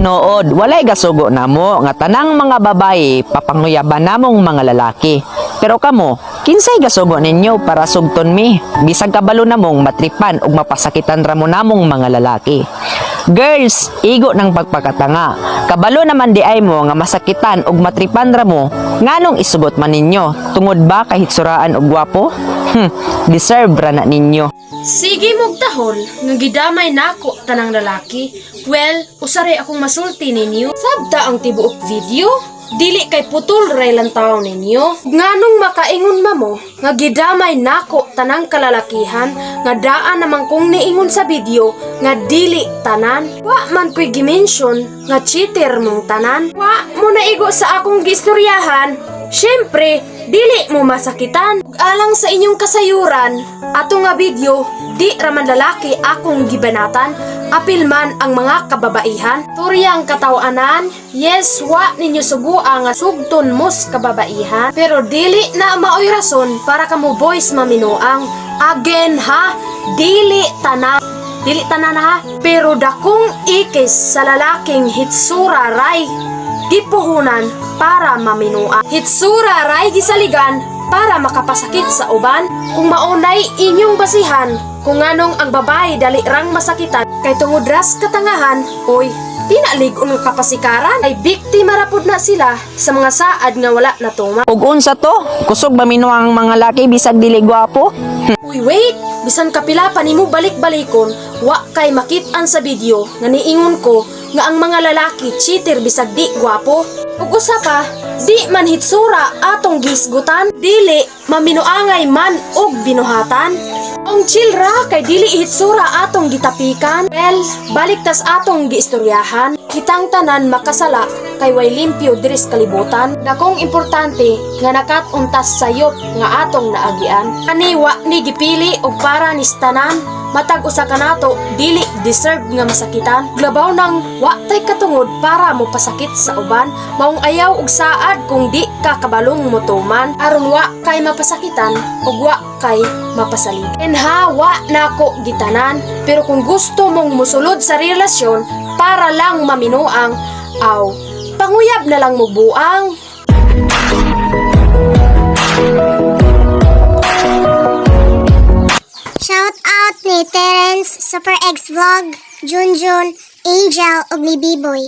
tinuod, walay gasugo namo nga tanang mga babae papanguyaban namong mga lalaki. Pero kamo, kinsay gasugo ninyo para sugton mi? Bisag kabalo namong matripan ug mapasakitan ramo namong mga lalaki. Girls, igo ng pagpakatanga. Kabalo naman di ay mo nga masakitan ug matripan ramo, nganong isugot man ninyo? Tungod ba kahit suraan og gwapo? Deserve ra na ninyo. Sige mong tahol, nga gidamay nako tanang lalaki. Well, usari akong masulti ninyo. Sabta ang tibuok video? Dili kay putol ray lang taon ninyo. Nganong makaingon mamo, nga gidamay nako tanang kalalakihan, nga daan namang kong niingon sa video, nga dili tanan. Wa man ko'y gimension, nga cheater mong tanan. Wa mo naigo sa akong gistoryahan. Siyempre, dili mo masakitan. Alang sa inyong kasayuran, ato nga video, di raman lalaki akong gibanatan, apil man ang mga kababaihan. Turyang katawanan, yes, wa ninyo suguang nga sugton mos kababaihan, pero dili na maoy rason para kamo boys maminuang. Again ha, dili tanan ha, pero dakong ikis sa lalaking hitsura ray gipuhunan para maminuang. Hitsura ray gisaligan para makapasakit sa uban. Kung maunay inyong basihan kung anong ang babae dali rang masakitan kay tungod ras katangahan, oy, tinalig ang kapasikaran ay biktima rapod na sila sa mga saad nga wala na tuman. Ug unsa to? Kusog ba minuang mga laki bisag dili gwapo? Uy, wait! Bisan kapila pa nimo balik-balikon, wa kay makit-an sa video nga niingon ko nga ang mga lalaki cheater bisag di gwapo. Ug usa pa, di man hitsura atong gisgutan, dili maminuangay man og binuhatan. Ang chill ra kay dili hitsura atong gitapikan. Well, balik tas atong giistoryahan. Kitang tanan makasala kay way limpyo diris kalibutan. Dakong importante nga nakat-untas sayop nga atong naagian. Ani wa ni gipili og para ni tanan. Matag usa ka nato dili deserve nga masakitan. Glabaw nang wa tay katungod para mo pasakit sa uban. Maong ayaw og saad kung di ka kabalong motuman. Aron wa kay mapasakitan ug wa kay mapasalig. Ha, wa nako gitanan. Pero kung gusto mong musulod sa relasyon para lang maminuang, aw, panguyab na lang mo buang. Shout out ni Terence, Super X Vlog, Junjun, Angel ug ni B-Boy.